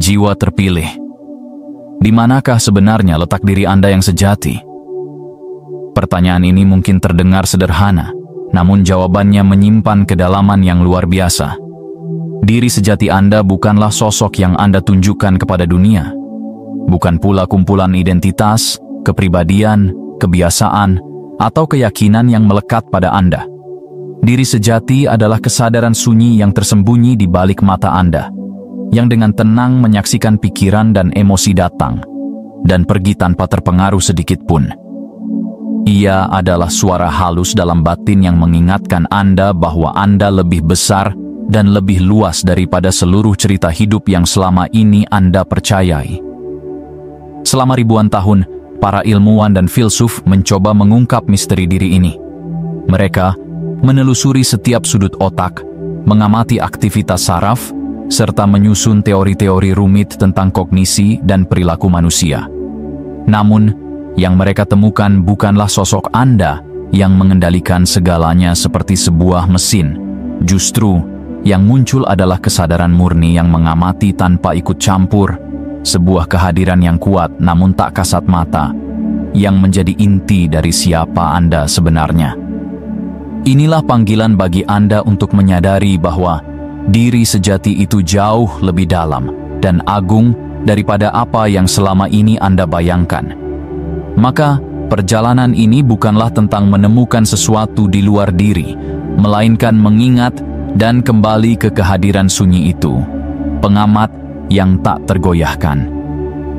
jiwa terpilih. Di manakah sebenarnya letak diri Anda yang sejati? Pertanyaan ini mungkin terdengar sederhana, namun jawabannya menyimpan kedalaman yang luar biasa. Diri sejati Anda bukanlah sosok yang Anda tunjukkan kepada dunia. Bukan pula kumpulan identitas, kepribadian, kebiasaan, atau keyakinan yang melekat pada Anda. Diri sejati adalah kesadaran sunyi yang tersembunyi di balik mata Anda, yang dengan tenang menyaksikan pikiran dan emosi datang dan pergi tanpa terpengaruh sedikit pun. Ia adalah suara halus dalam batin yang mengingatkan Anda bahwa Anda lebih besar dan lebih luas daripada seluruh cerita hidup yang selama ini Anda percayai. Selama ribuan tahun, para ilmuwan dan filsuf mencoba mengungkap misteri diri ini. Mereka menelusuri setiap sudut otak, mengamati aktivitas saraf, serta menyusun teori-teori rumit tentang kognisi dan perilaku manusia. Namun, yang mereka temukan bukanlah sosok Anda yang mengendalikan segalanya seperti sebuah mesin. Justru, yang muncul adalah kesadaran murni yang mengamati tanpa ikut campur, sebuah kehadiran yang kuat namun tak kasat mata, yang menjadi inti dari siapa Anda sebenarnya. Inilah panggilan bagi Anda untuk menyadari bahwa diri sejati itu jauh lebih dalam dan agung daripada apa yang selama ini Anda bayangkan. Maka, perjalanan ini bukanlah tentang menemukan sesuatu di luar diri, melainkan mengingat dan kembali ke kehadiran sunyi itu, pengamat yang tak tergoyahkan.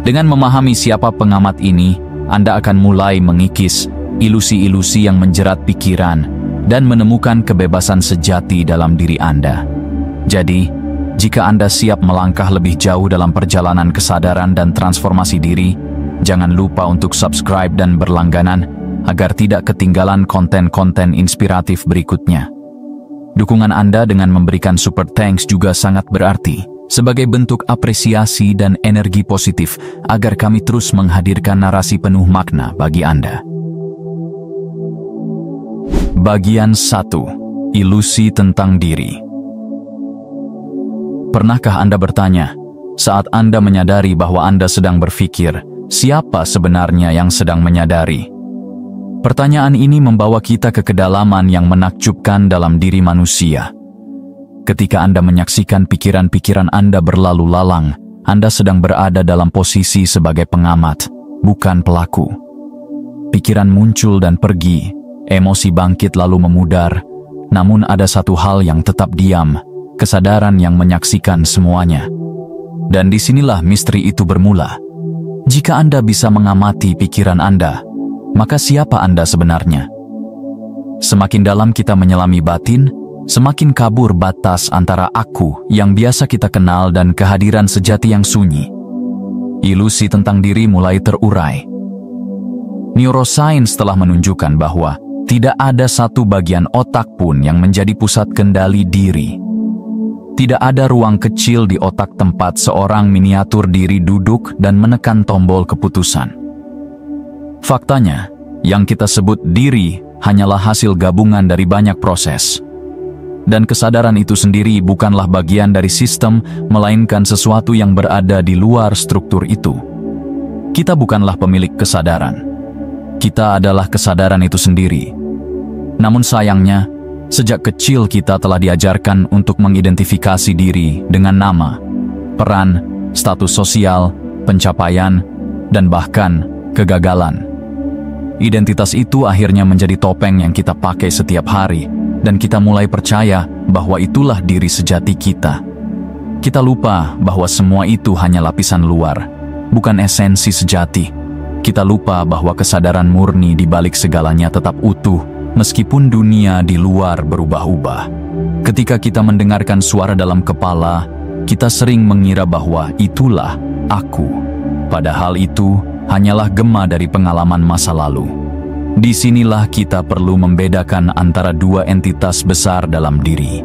Dengan memahami siapa pengamat ini, Anda akan mulai mengikis ilusi-ilusi yang menjerat pikiran dan menemukan kebebasan sejati dalam diri Anda. Jadi, jika Anda siap melangkah lebih jauh dalam perjalanan kesadaran dan transformasi diri, jangan lupa untuk subscribe dan berlangganan agar tidak ketinggalan konten-konten inspiratif berikutnya. Dukungan Anda dengan memberikan super thanks juga sangat berarti, sebagai bentuk apresiasi dan energi positif agar kami terus menghadirkan narasi penuh makna bagi Anda. Bagian 1. Ilusi tentang diri. Pernahkah Anda bertanya, saat Anda menyadari bahwa Anda sedang berpikir, siapa sebenarnya yang sedang menyadari? Pertanyaan ini membawa kita ke kedalaman yang menakjubkan dalam diri manusia. Ketika Anda menyaksikan pikiran-pikiran Anda berlalu lalang, Anda sedang berada dalam posisi sebagai pengamat, bukan pelaku. Pikiran muncul dan pergi, emosi bangkit lalu memudar, namun ada satu hal yang tetap diam, kesadaran yang menyaksikan semuanya. Dan disinilah misteri itu bermula. Jika Anda bisa mengamati pikiran Anda, maka siapa Anda sebenarnya? Semakin dalam kita menyelami batin, semakin kabur batas antara aku yang biasa kita kenal dan kehadiran sejati yang sunyi. Ilusi tentang diri mulai terurai. Neurosains telah menunjukkan bahwa tidak ada satu bagian otak pun yang menjadi pusat kendali diri. Tidak ada ruang kecil di otak tempat seorang miniatur diri duduk dan menekan tombol keputusan. Faktanya, yang kita sebut diri hanyalah hasil gabungan dari banyak proses. Dan kesadaran itu sendiri bukanlah bagian dari sistem, melainkan sesuatu yang berada di luar struktur itu. Kita bukanlah pemilik kesadaran. Kita adalah kesadaran itu sendiri. Namun sayangnya, sejak kecil kita telah diajarkan untuk mengidentifikasi diri dengan nama, peran, status sosial, pencapaian, dan bahkan kegagalan. Identitas itu akhirnya menjadi topeng yang kita pakai setiap hari, dan kita mulai percaya bahwa itulah diri sejati kita. Kita lupa bahwa semua itu hanya lapisan luar, bukan esensi sejati. Kita lupa bahwa kesadaran murni di balik segalanya tetap utuh, meskipun dunia di luar berubah-ubah. Ketika kita mendengarkan suara dalam kepala, kita sering mengira bahwa itulah aku. Padahal itu hanyalah gema dari pengalaman masa lalu. Disinilah kita perlu membedakan antara dua entitas besar dalam diri,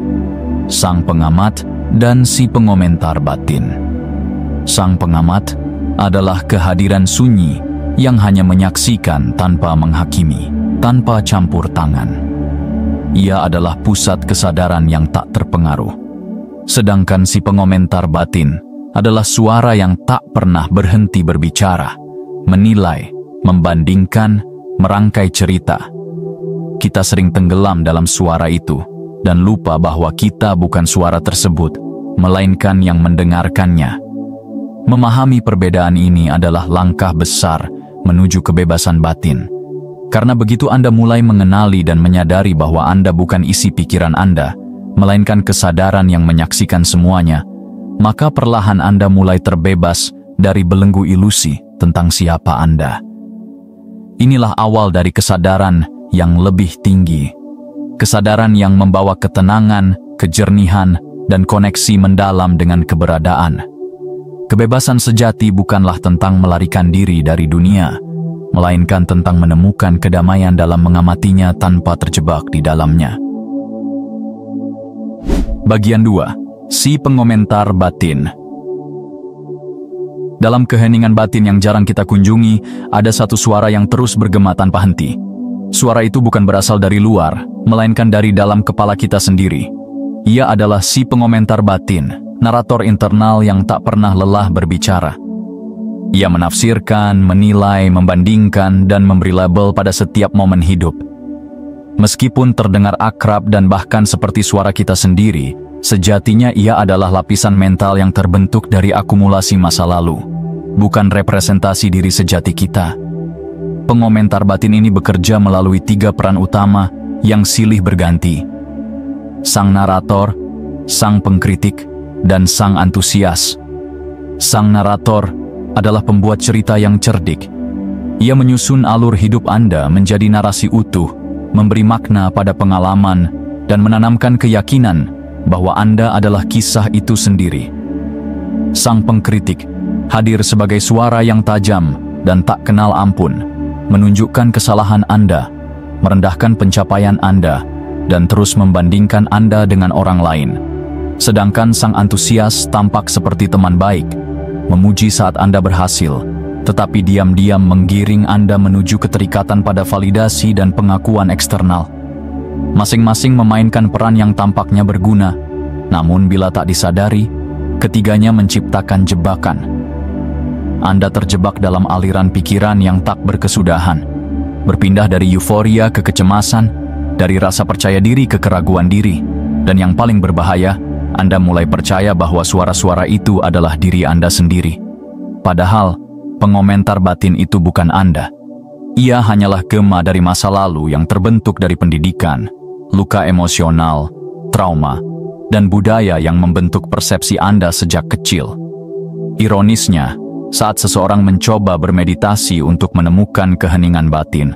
sang pengamat dan si pengomentar batin. Sang pengamat adalah kehadiran sunyi yang hanya menyaksikan tanpa menghakimi, tanpa campur tangan. Ia adalah pusat kesadaran yang tak terpengaruh. Sedangkan si pengomentar batin adalah suara yang tak pernah berhenti berbicara, menilai, membandingkan, merangkai cerita. Kita sering tenggelam dalam suara itu dan lupa bahwa kita bukan suara tersebut, melainkan yang mendengarkannya. Memahami perbedaan ini adalah langkah besar menuju kebebasan batin. Karena begitu Anda mulai mengenali dan menyadari bahwa Anda bukan isi pikiran Anda, melainkan kesadaran yang menyaksikan semuanya, maka perlahan Anda mulai terbebas dari belenggu ilusi tentang siapa Anda. Inilah awal dari kesadaran yang lebih tinggi. Kesadaran yang membawa ketenangan, kejernihan, dan koneksi mendalam dengan keberadaan. Kebebasan sejati bukanlah tentang melarikan diri dari dunia, melainkan tentang menemukan kedamaian dalam mengamatinya tanpa terjebak di dalamnya. Bagian 2. Si pengomentar batin. Dalam keheningan batin yang jarang kita kunjungi, ada satu suara yang terus bergema tanpa henti. Suara itu bukan berasal dari luar, melainkan dari dalam kepala kita sendiri. Ia adalah si pengomentar batin, narator internal yang tak pernah lelah berbicara. Ia menafsirkan, menilai, membandingkan, dan memberi label pada setiap momen hidup. Meskipun terdengar akrab dan bahkan seperti suara kita sendiri, sejatinya ia adalah lapisan mental yang terbentuk dari akumulasi masa lalu, bukan representasi diri sejati kita. Pengomentar batin ini bekerja melalui 3 peran utama yang silih berganti: sang narator, sang pengkritik, dan sang antusias. Sang narator adalah pembuat cerita yang cerdik. Ia menyusun alur hidup Anda menjadi narasi utuh, memberi makna pada pengalaman, dan menanamkan keyakinan bahwa Anda adalah kisah itu sendiri. Sang pengkritik hadir sebagai suara yang tajam dan tak kenal ampun, menunjukkan kesalahan Anda, merendahkan pencapaian Anda, dan terus membandingkan Anda dengan orang lain. Sedangkan sang antusias tampak seperti teman baik, memuji saat Anda berhasil, tetapi diam-diam menggiring Anda menuju keterikatan pada validasi dan pengakuan eksternal. Masing-masing memainkan peran yang tampaknya berguna, namun bila tak disadari, ketiganya menciptakan jebakan. Anda terjebak dalam aliran pikiran yang tak berkesudahan, berpindah dari euforia ke kecemasan, dari rasa percaya diri ke keraguan diri, dan yang paling berbahaya, Anda mulai percaya bahwa suara-suara itu adalah diri Anda sendiri. Padahal, pengomentar batin itu bukan Anda. Ia hanyalah gema dari masa lalu yang terbentuk dari pendidikan, luka emosional, trauma, dan budaya yang membentuk persepsi Anda sejak kecil. Ironisnya, saat seseorang mencoba bermeditasi untuk menemukan keheningan batin,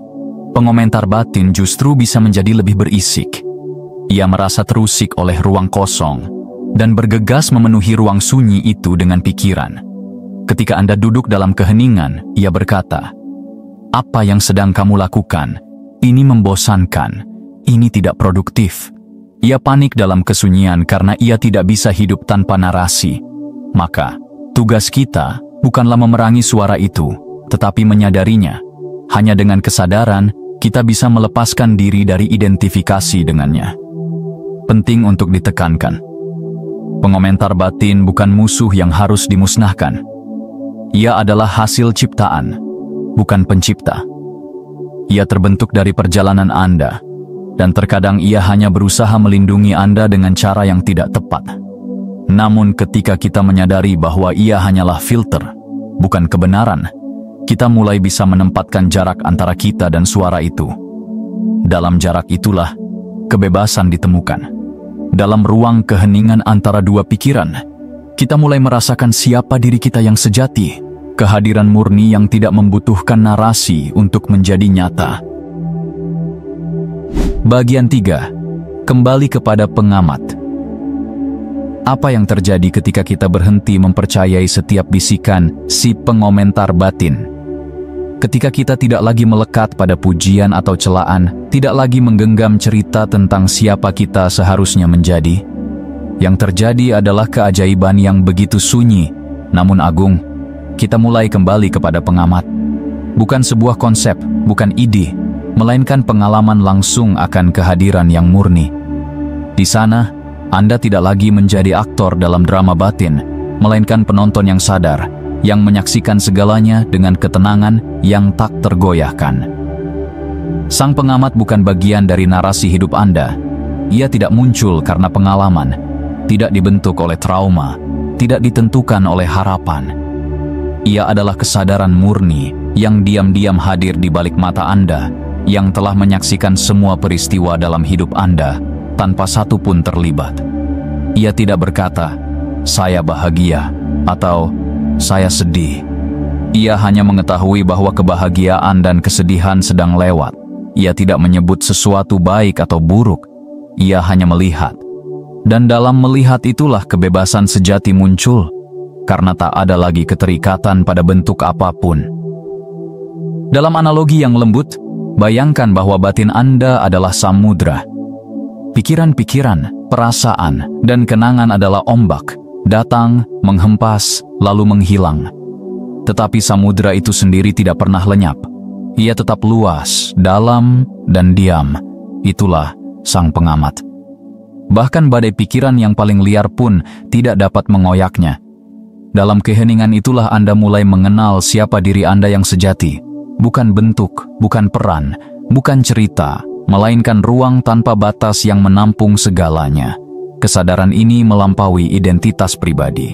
pengomentar batin justru bisa menjadi lebih berisik. Ia merasa terusik oleh ruang kosong, dan bergegas memenuhi ruang sunyi itu dengan pikiran. Ketika Anda duduk dalam keheningan, ia berkata, "Apa yang sedang kamu lakukan? Ini membosankan. Ini tidak produktif." Ia panik dalam kesunyian karena ia tidak bisa hidup tanpa narasi. Maka, tugas kita bukanlah memerangi suara itu, tetapi menyadarinya. Hanya dengan kesadaran, kita bisa melepaskan diri dari identifikasi dengannya. Penting untuk ditekankan, pengomentar batin bukan musuh yang harus dimusnahkan. Ia adalah hasil ciptaan, bukan pencipta. Ia terbentuk dari perjalanan Anda, dan terkadang ia hanya berusaha melindungi Anda dengan cara yang tidak tepat. Namun ketika kita menyadari bahwa ia hanyalah filter, bukan kebenaran, kita mulai bisa menempatkan jarak antara kita dan suara itu. Dalam jarak itulah, kebebasan ditemukan. Dalam ruang keheningan antara dua pikiran, kita mulai merasakan siapa diri kita yang sejati, kehadiran murni yang tidak membutuhkan narasi untuk menjadi nyata. Bagian 3. Kembali kepada pengamat. Apa yang terjadi ketika kita berhenti mempercayai setiap bisikan si pengomentar batin? Ketika kita tidak lagi melekat pada pujian atau celaan, tidak lagi menggenggam cerita tentang siapa kita seharusnya menjadi, yang terjadi adalah keajaiban yang begitu sunyi, namun agung. Kita mulai kembali kepada pengamat. Bukan sebuah konsep, bukan ide, melainkan pengalaman langsung akan kehadiran yang murni. Di sana, Anda tidak lagi menjadi aktor dalam drama batin, melainkan penonton yang sadar, yang menyaksikan segalanya dengan ketenangan yang tak tergoyahkan. Sang pengamat bukan bagian dari narasi hidup Anda. Ia tidak muncul karena pengalaman, tidak dibentuk oleh trauma, tidak ditentukan oleh harapan. Ia adalah kesadaran murni yang diam-diam hadir di balik mata Anda, yang telah menyaksikan semua peristiwa dalam hidup Anda tanpa satu pun terlibat. Ia tidak berkata, "Saya bahagia," atau "Saya sedih." Ia hanya mengetahui bahwa kebahagiaan dan kesedihan sedang lewat. Ia tidak menyebut sesuatu baik atau buruk. Ia hanya melihat. Dan dalam melihat itulah kebebasan sejati muncul, karena tak ada lagi keterikatan pada bentuk apapun. Dalam analogi yang lembut, bayangkan bahwa batin Anda adalah samudra. Pikiran-pikiran, perasaan, dan kenangan adalah ombak, datang, menghempas, lalu menghilang. Tetapi samudra itu sendiri tidak pernah lenyap. Ia tetap luas, dalam, dan diam. Itulah sang pengamat. Bahkan badai pikiran yang paling liar pun tidak dapat mengoyaknya. Dalam keheningan itulah Anda mulai mengenal siapa diri Anda yang sejati. Bukan bentuk, bukan peran, bukan cerita, melainkan ruang tanpa batas yang menampung segalanya. Kesadaran ini melampaui identitas pribadi.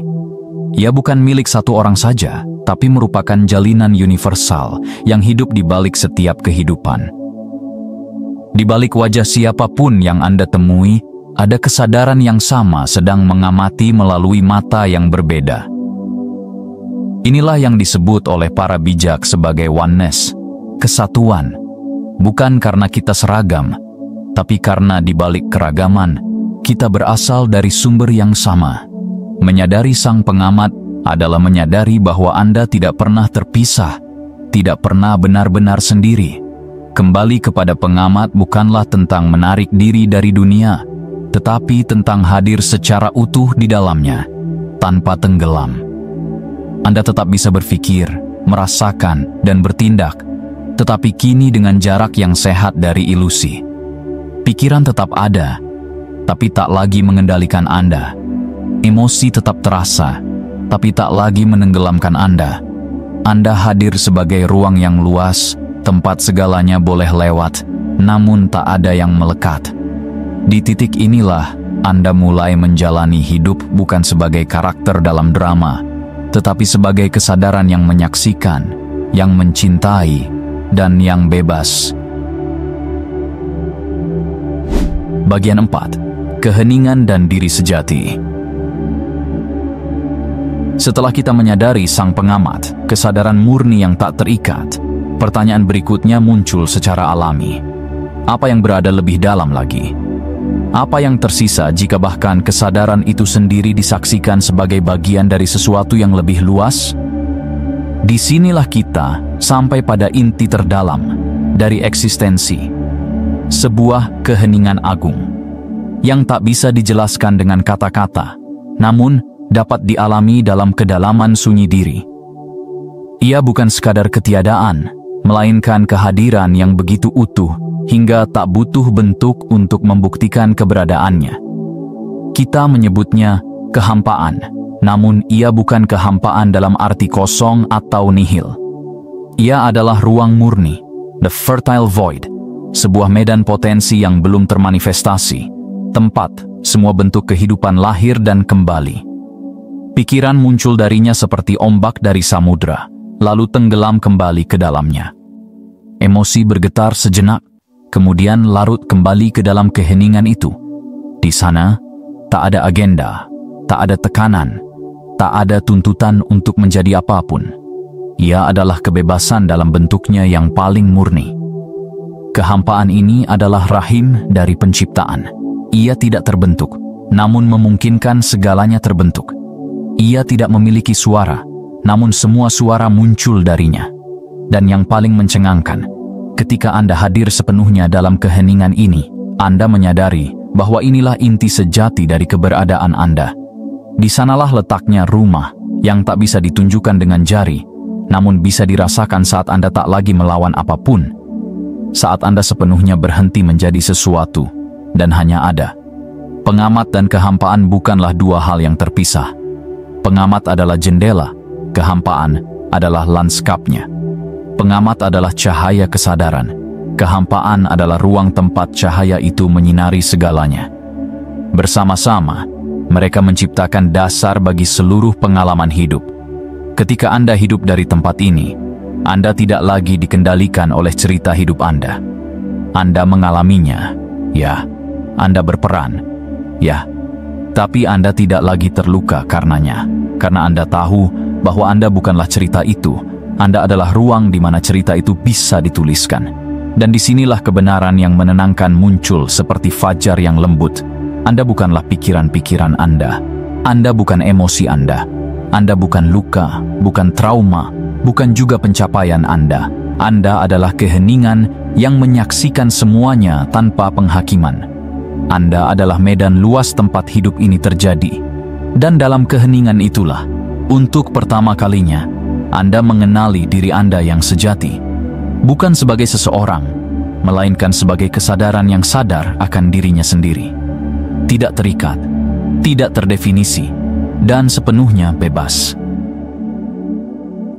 Ia bukan milik satu orang saja, tapi merupakan jalinan universal yang hidup di balik setiap kehidupan. Di balik wajah siapapun yang Anda temui, ada kesadaran yang sama sedang mengamati melalui mata yang berbeda. Inilah yang disebut oleh para bijak sebagai oneness, kesatuan. Bukan karena kita seragam, tapi karena di balik keragaman, kita berasal dari sumber yang sama. Menyadari sang pengamat adalah menyadari bahwa Anda tidak pernah terpisah, tidak pernah benar-benar sendiri. Kembali kepada pengamat bukanlah tentang menarik diri dari dunia, tetapi tentang hadir secara utuh di dalamnya, tanpa tenggelam. Anda tetap bisa berpikir, merasakan, dan bertindak, tetapi kini dengan jarak yang sehat dari ilusi. Pikiran tetap ada, tapi tak lagi mengendalikan Anda. Emosi tetap terasa, tapi tak lagi menenggelamkan Anda. Anda hadir sebagai ruang yang luas, tempat segalanya boleh lewat, namun tak ada yang melekat. Di titik inilah, Anda mulai menjalani hidup bukan sebagai karakter dalam drama, tetapi sebagai kesadaran yang menyaksikan, yang mencintai, dan yang bebas. Bagian 4. Keheningan dan diri sejati. Setelah kita menyadari sang pengamat, kesadaran murni yang tak terikat, pertanyaan berikutnya muncul secara alami. Apa yang berada lebih dalam lagi? Apa yang tersisa jika bahkan kesadaran itu sendiri disaksikan sebagai bagian dari sesuatu yang lebih luas? Disinilah kita sampai pada inti terdalam dari eksistensi, sebuah keheningan agung yang tak bisa dijelaskan dengan kata-kata, namun dapat dialami dalam kedalaman sunyi diri. Ia bukan sekadar ketiadaan, melainkan kehadiran yang begitu utuh hingga tak butuh bentuk untuk membuktikan keberadaannya. Kita menyebutnya kehampaan, namun ia bukan kehampaan dalam arti kosong atau nihil. Ia adalah ruang murni, the fertile void, sebuah medan potensi yang belum termanifestasi, tempat semua bentuk kehidupan lahir dan kembali. Pikiran muncul darinya seperti ombak dari samudra, lalu tenggelam kembali ke dalamnya. Emosi bergetar sejenak, kemudian larut kembali ke dalam keheningan itu. Di sana, tak ada agenda, tak ada tekanan, tak ada tuntutan untuk menjadi apapun. Ia adalah kebebasan dalam bentuknya yang paling murni. Kehampaan ini adalah rahim dari penciptaan. Ia tidak terbentuk, namun memungkinkan segalanya terbentuk. Ia tidak memiliki suara, namun semua suara muncul darinya. Dan yang paling mencengangkan, ketika Anda hadir sepenuhnya dalam keheningan ini, Anda menyadari bahwa inilah inti sejati dari keberadaan Anda. Di sanalah letaknya rumah yang tak bisa ditunjukkan dengan jari, namun bisa dirasakan saat Anda tak lagi melawan apapun. Saat Anda sepenuhnya berhenti menjadi sesuatu dan hanya ada. Pengamat dan kehampaan bukanlah dua hal yang terpisah. Pengamat adalah jendela, kehampaan adalah lanskapnya. Pengamat adalah cahaya kesadaran, kehampaan adalah ruang tempat cahaya itu menyinari segalanya. Bersama-sama, mereka menciptakan dasar bagi seluruh pengalaman hidup. Ketika Anda hidup dari tempat ini, Anda tidak lagi dikendalikan oleh cerita hidup Anda. Anda mengalaminya, ya. Anda berperan, ya. Tapi Anda tidak lagi terluka karenanya, karena Anda tahu bahwa Anda bukanlah cerita itu. Anda adalah ruang di mana cerita itu bisa dituliskan. Dan disinilah kebenaran yang menenangkan muncul seperti fajar yang lembut. Anda bukanlah pikiran-pikiran Anda. Anda bukan emosi Anda. Anda bukan luka, bukan trauma, bukan juga pencapaian Anda. Anda adalah keheningan yang menyaksikan semuanya tanpa penghakiman. Anda adalah medan luas tempat hidup ini terjadi. Dan dalam keheningan itulah, untuk pertama kalinya, Anda mengenali diri Anda yang sejati. Bukan sebagai seseorang, melainkan sebagai kesadaran yang sadar akan dirinya sendiri. Tidak terikat, tidak terdefinisi, dan sepenuhnya bebas.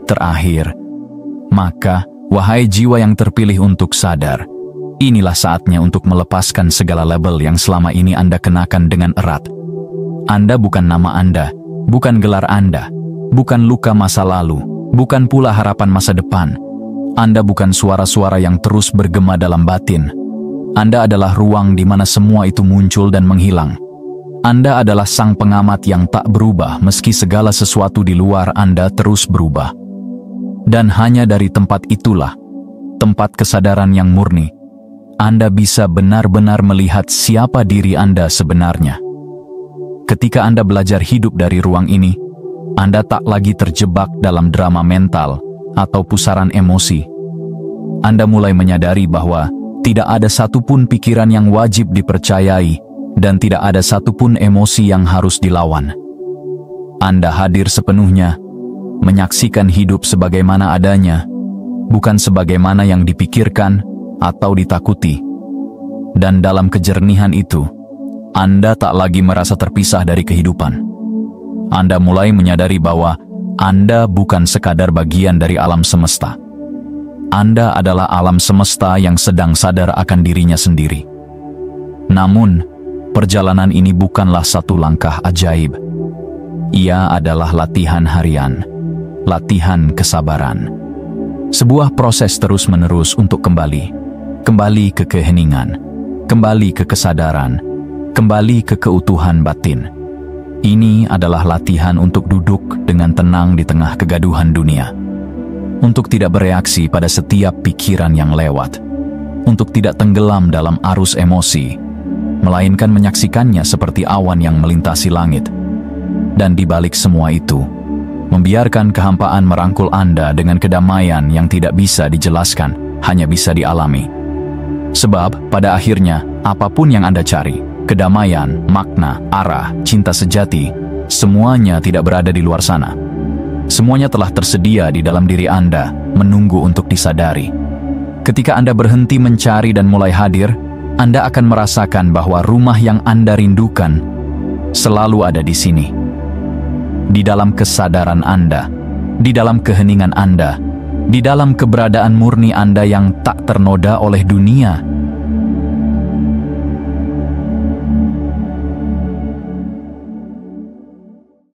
Terakhir, maka, wahai jiwa yang terpilih untuk sadar, inilah saatnya untuk melepaskan segala label yang selama ini Anda kenakan dengan erat. Anda bukan nama Anda, bukan gelar Anda, bukan luka masa lalu, bukan pula harapan masa depan. Anda bukan suara-suara yang terus bergema dalam batin. Anda adalah ruang di mana semua itu muncul dan menghilang. Anda adalah sang pengamat yang tak berubah meski segala sesuatu di luar Anda terus berubah. Dan hanya dari tempat itulah, tempat kesadaran yang murni, Anda bisa benar-benar melihat siapa diri Anda sebenarnya. Ketika Anda belajar hidup dari ruang ini, Anda tak lagi terjebak dalam drama mental atau pusaran emosi. Anda mulai menyadari bahwa tidak ada satupun pikiran yang wajib dipercayai dan tidak ada satupun emosi yang harus dilawan. Anda hadir sepenuhnya, menyaksikan hidup sebagaimana adanya, bukan sebagaimana yang dipikirkan atau ditakuti. Dan dalam kejernihan itu, Anda tak lagi merasa terpisah dari kehidupan. Anda mulai menyadari bahwa Anda bukan sekadar bagian dari alam semesta. Anda adalah alam semesta yang sedang sadar akan dirinya sendiri. Namun, perjalanan ini bukanlah satu langkah ajaib. Ia adalah latihan harian, latihan kesabaran. Sebuah proses terus-menerus untuk kembali ke keheningan, kembali ke kesadaran, kembali ke keutuhan batin. Ini adalah latihan untuk duduk dengan tenang di tengah kegaduhan dunia, untuk tidak bereaksi pada setiap pikiran yang lewat, untuk tidak tenggelam dalam arus emosi, melainkan menyaksikannya seperti awan yang melintasi langit. Dan di balik semua itu, membiarkan kehampaan merangkul Anda dengan kedamaian yang tidak bisa dijelaskan, hanya bisa dialami. Sebab, pada akhirnya, apapun yang Anda cari, kedamaian, makna, arah, cinta sejati, semuanya tidak berada di luar sana. Semuanya telah tersedia di dalam diri Anda, menunggu untuk disadari. Ketika Anda berhenti mencari dan mulai hadir, Anda akan merasakan bahwa rumah yang Anda rindukan selalu ada di sini. Di dalam kesadaran Anda, di dalam keheningan Anda, di dalam keberadaan murni Anda yang tak ternoda oleh dunia